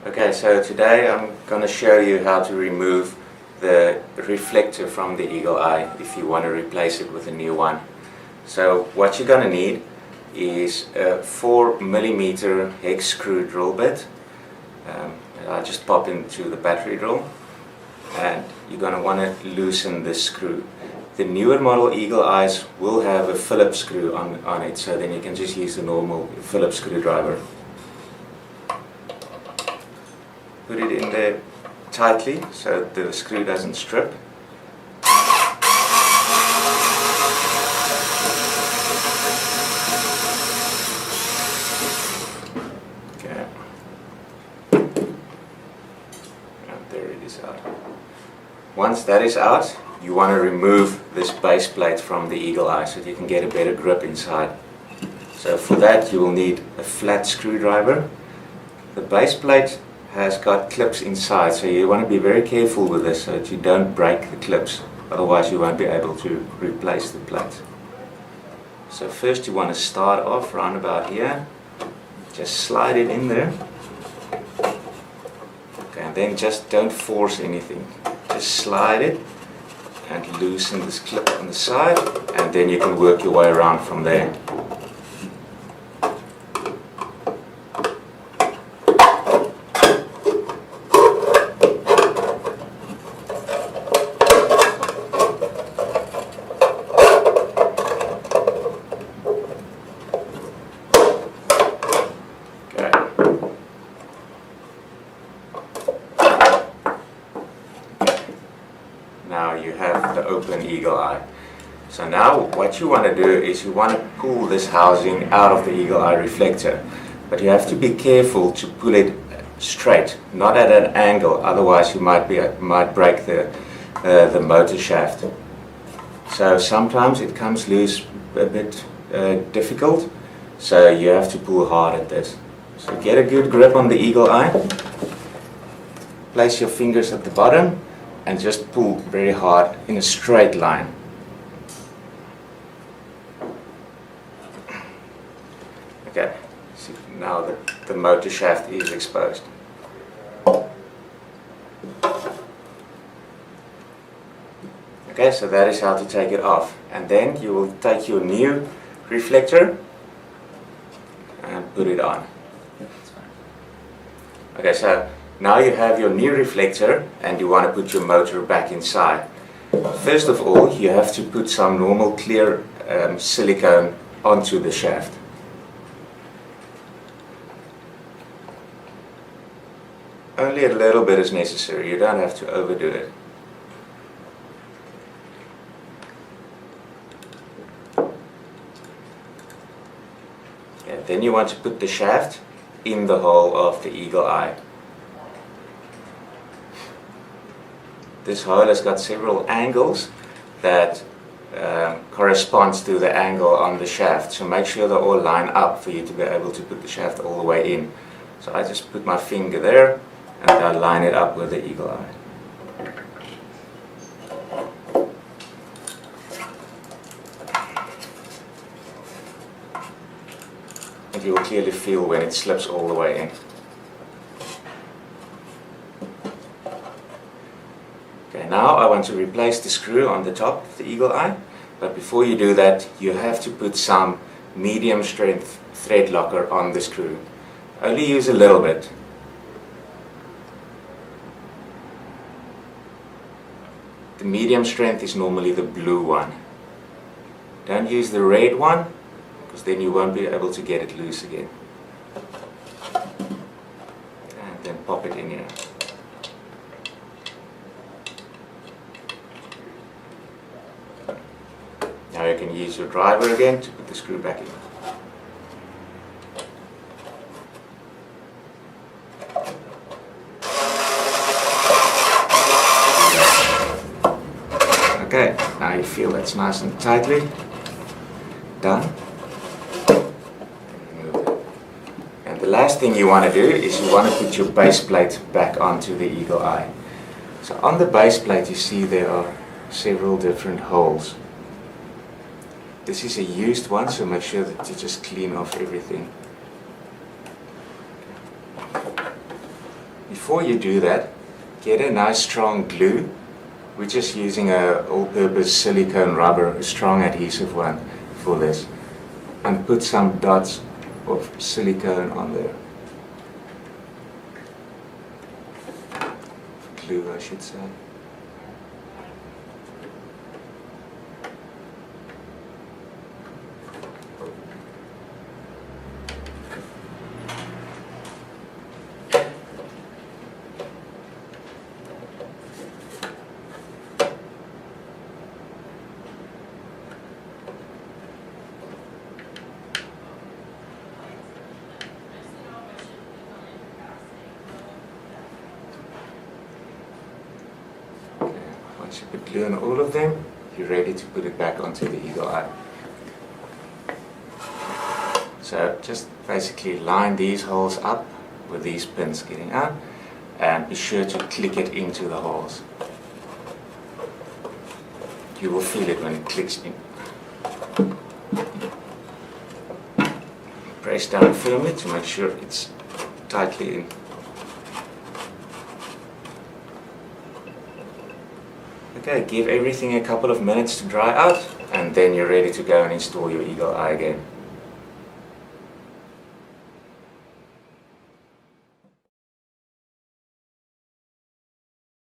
Okay, so today I'm going to show you how to remove the reflector from the eagle eye if you want to replace it with a new one. So what you're going to need is a 4mm hex screw drill bit. I just pop into the battery drill, and you're going to want to loosen this screw. The newer model eagle eyes will have a Phillips screw on it, so then you can just use the normal Phillips screwdriver. Put it in there tightly so the screw doesn't strip. Okay. And there it is out. Once that is out, you want to remove this base plate from the eagle eye so that you can get a better grip inside. So for that you will need a flat screwdriver. The base plate has got clips inside, so you want to be very careful with this so that you don't break the clips, otherwise you won't be able to replace the plate. So first you want to start off round about here, just slide it in there. Okay, and then just don't force anything, just slide it and loosen this clip on the side, and then you can work your way around from there. Now you have the open eagle eye. So now what you want to do is you want to pull this housing out of the eagle eye reflector, but you have to be careful to pull it straight, not at an angle, otherwise you might break the motor shaft. So sometimes it comes loose a bit difficult, so you have to pull hard at this. So get a good grip on the eagle eye, place your fingers at the bottom and just pull very hard in a straight line. Okay, see, now the motor shaft is exposed. Okay, so that is how to take it off. And then you will take your new reflector and put it on. Okay, so now you have your new reflector and you want to put your motor back inside. First of all, you have to put some normal clear silicone onto the shaft. Only a little bit is necessary, you don't have to overdo it. Okay, then you want to put the shaft in the hole of the eagle eye. This hole has got several angles that corresponds to the angle on the shaft, so make sure they all line up for you to be able to put the shaft all the way in. So I just put my finger there and I line it up with the eagle eye. And you will clearly feel when it slips all the way in. Okay, now I want to replace the screw on the top of the eagle eye, but before you do that you have to put some medium strength thread locker on the screw. Only use a little bit. The medium strength is normally the blue one. Don't use the red one, because then you won't be able to get it loose again. And then pop it in here. Now you can use your driver again to put the screw back in. Okay, now you feel that's nice and tightly done. And the last thing you want to do is you want to put your base plate back onto the eagle eye. So on the base plate you see there are several different holes. This is a used one, so make sure that you just clean off everything. Before you do that, get a nice strong glue. We're just using a all-purpose silicone rubber, a strong adhesive one for this. And put some dots of silicone on there. Glue, I should say. Once you put glue on all of them, you're ready to put it back onto the eagle eye. So just basically line these holes up with these pins getting out, and be sure to click it into the holes. You will feel it when it clicks in. Press down firmly to make sure it's tightly in. Okay, give everything a couple of minutes to dry out, and then you're ready to go and install your eagle eye again.